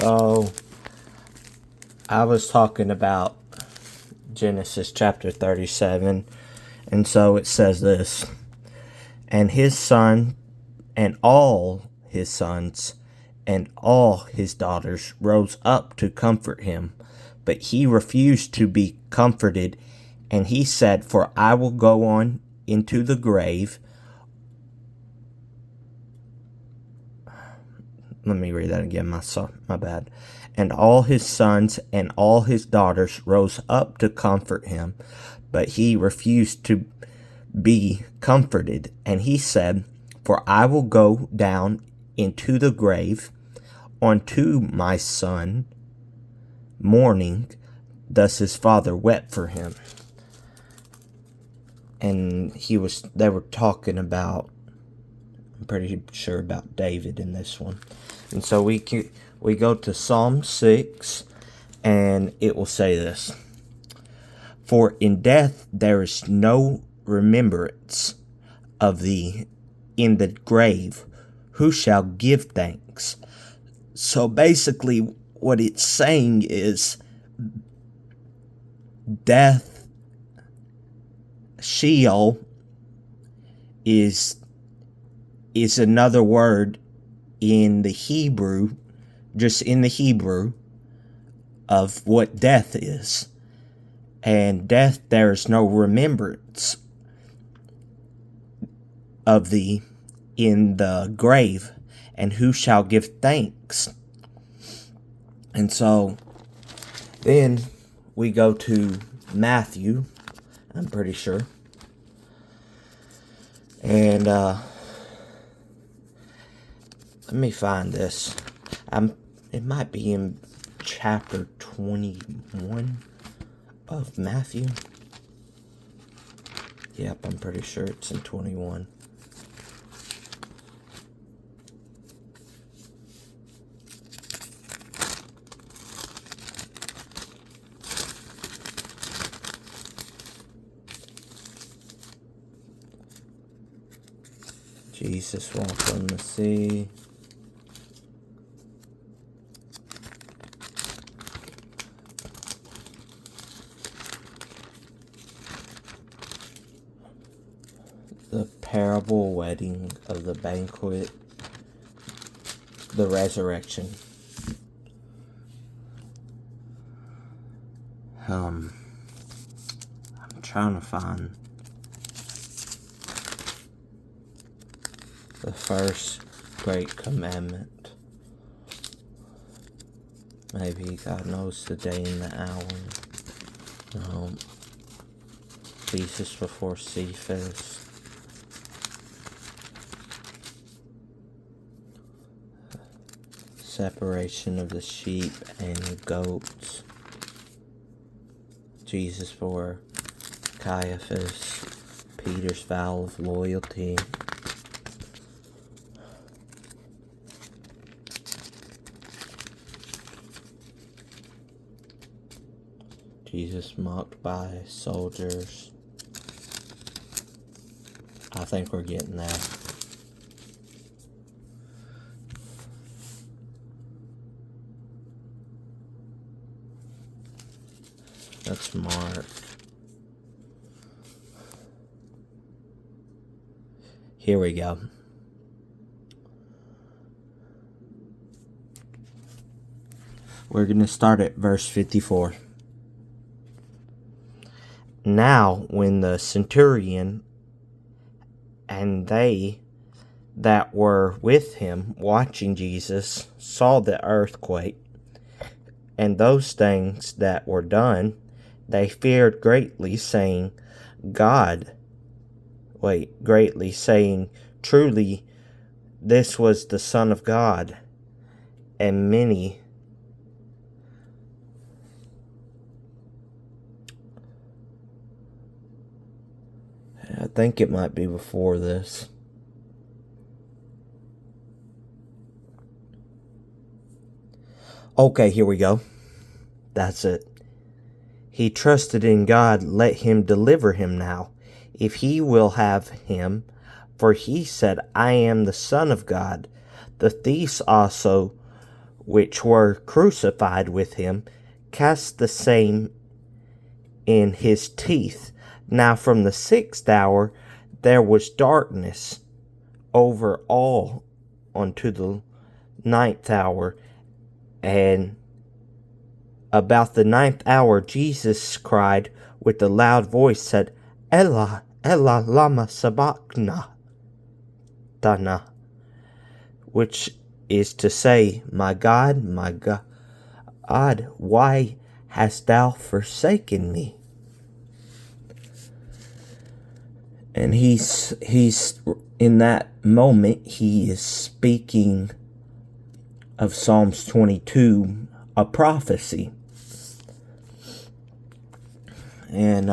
So, I was talking about Genesis chapter 37, and so it says this, and his son, and all his sons, and all his daughters rose up to comfort him, but he refused to be comforted, and he said, for I will go on into the grave. Let me read that again, my bad. And all his sons and all his daughters rose up to comfort him, but he refused to be comforted. And he said, for I will go down into the grave unto my son, mourning. Thus his father wept for him. And they were talking about, I'm pretty sure about David in this one. And so we go to Psalm 6, and it will say this. For in death there is no remembrance of thee. In the grave, who shall give thanks? So basically what it's saying is death, sheol, is another word in the Hebrew, just in the Hebrew, of what death is. And death, there is no remembrance of thee in the grave, and who shall give thanks? And so then we go to Matthew, I'm pretty sure, and let me find this. It might be in chapter 21 of Matthew. Yep, I'm pretty sure it's in 21. Jesus walked on the sea. The parable wedding of the banquet, the resurrection. I'm trying to find the first great commandment. Maybe God knows the day and the hour. Jesus before Cephas. Separation of the sheep and the goats. Jesus for Caiaphas. Peter's vow of loyalty. Jesus mocked by soldiers. I think we're getting there. That's Mark. Here we go. We're going to start at verse 54. Now, when the centurion and they that were with him watching Jesus saw the earthquake and those things that were done, they feared greatly, saying, truly, this was the Son of God. And many I think it might be before this. Okay, here we go. That's it. He trusted in God, let him deliver him now, if he will have him. For he said, I am the Son of God. The thieves also which were crucified with him, cast the same in his teeth. Now from the 6th hour there was darkness over all unto the 9th hour. And about the 9th hour Jesus cried with a loud voice, said, Ella, Ella, lama sabachthani, which is to say, my God, why hast thou forsaken me? And he's in that moment, he is speaking of Psalms 22, a prophecy. And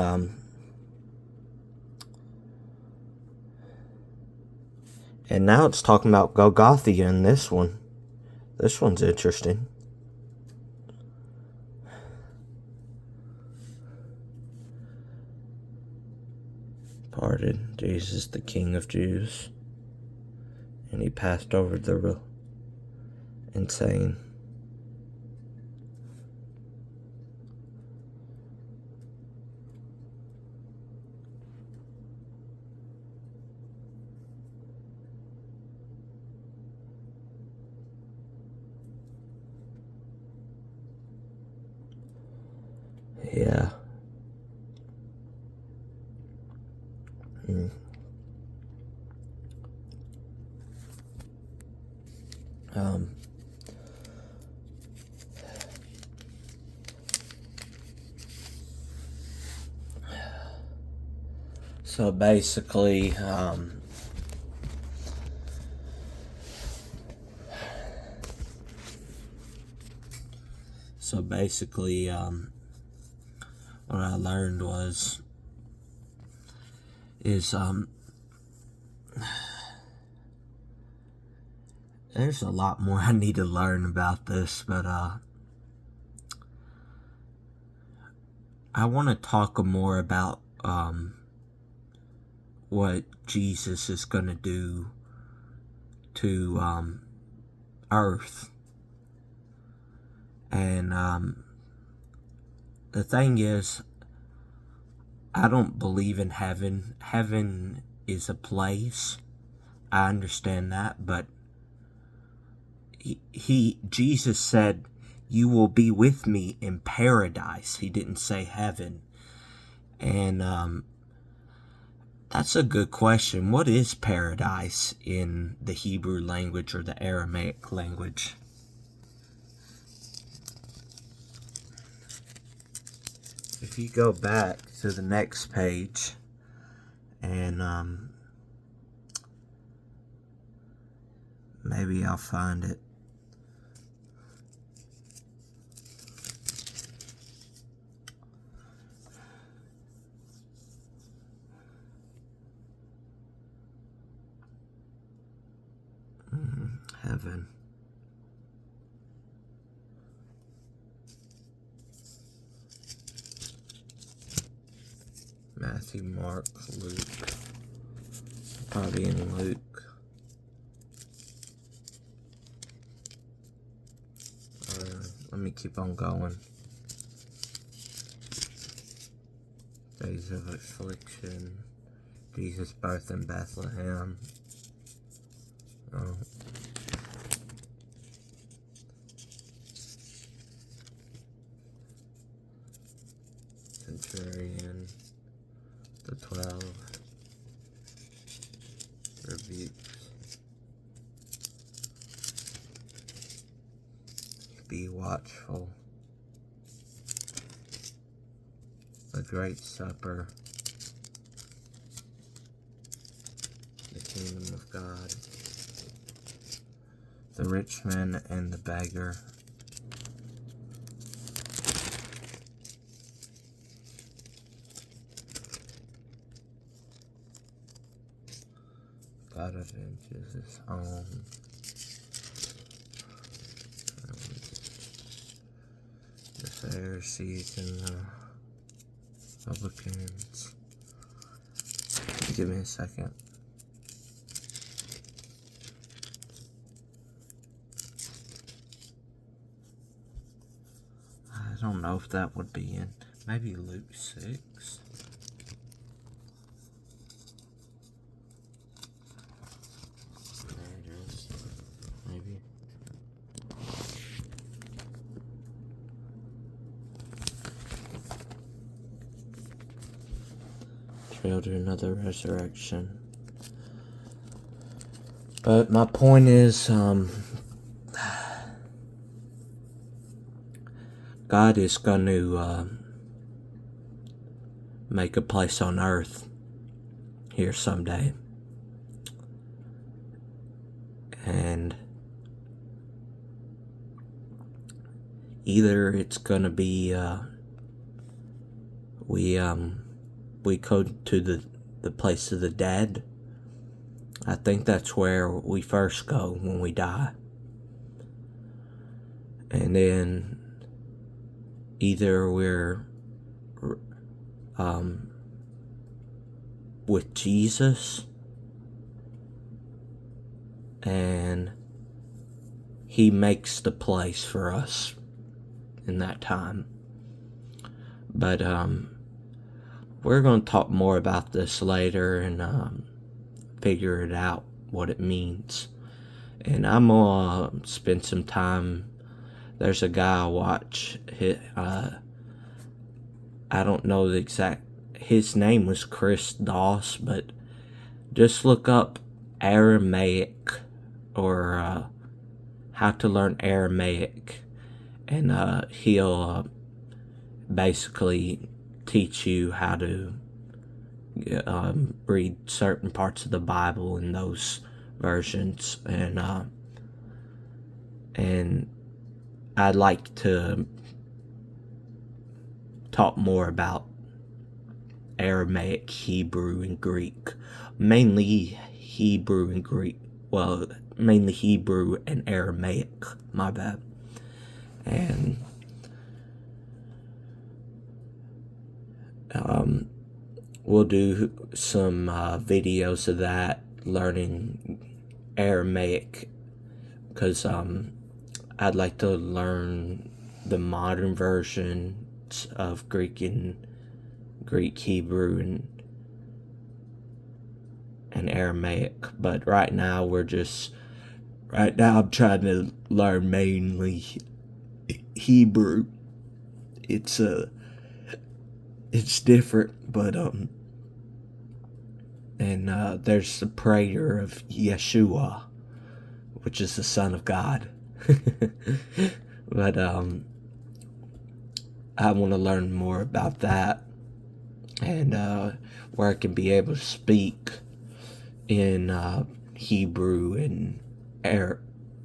now it's talking about Golgotha in this one. This one's interesting. Pardon, Jesus, the King of Jews. And he passed over the insane. Yeah. So basically, what I learned is there's a lot more I need to learn about this, but I want to talk more about what Jesus is going to do to earth. And the thing is, I don't believe in heaven. Heaven is a place. I understand that, but Jesus said, you will be with me in paradise. He didn't say heaven. And that's a good question. What is paradise in the Hebrew language or the Aramaic language? If you go back to the next page and maybe I'll find it. Heaven. Matthew, Mark, Luke. Probably in Luke. Let me keep on going. Days of affliction. Jesus' birth in Bethlehem. Oh. Centurion. The 12. Rebukes. Be watchful. The Great Supper. The Kingdom of God. The rich man and the beggar. God avenges his own. The Pharisees and the publicans. Give me a second. don't know if that would be in maybe Luke 6. There it is. Maybe. Children of the resurrection. But my point is, God is going to make a place on earth here someday. And either it's going to be, we go to the place of the dead. I think that's where we first go when we die. And then either we're with Jesus and He makes the place for us in that time. But we're going to talk more about this later and figure it out, what it means. And I'm going to spend some time. There's a guy I watch. I don't know the exact. His name was Chris Doss, but just look up Aramaic or how to learn Aramaic, and he'll basically teach you how to read certain parts of the Bible in those versions, and I'd like to talk more about Aramaic, Hebrew, and Greek. Mainly Hebrew and Greek. Well, mainly Hebrew and Aramaic. My bad. And we'll do some videos of that, learning Aramaic, because I'd like to learn the modern versions of Greek, Hebrew, and Aramaic. But right now I'm trying to learn mainly Hebrew. It's different, but and there's the prayer of Yeshua, which is the Son of God. But I want to learn more about that, and where I can be able to speak in Hebrew and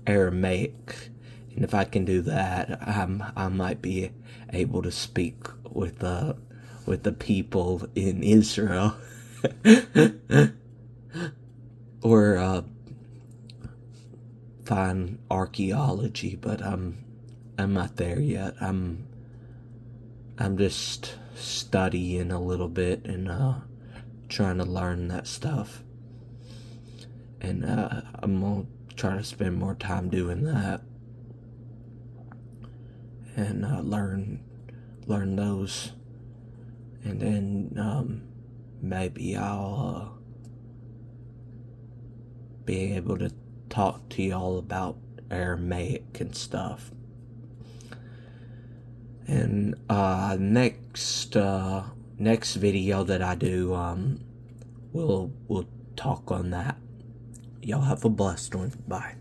Aramaic. And if I can do that, I might be able to speak with the people in Israel, or find archaeology. But I'm not there yet. I'm just studying a little bit and trying to learn that stuff. And I'm gonna try to spend more time doing that and learn those, and then maybe I'll be able to talk to y'all about Aramaic and stuff. And next video that I do, we'll talk on that. Y'all have a blessed one. Bye.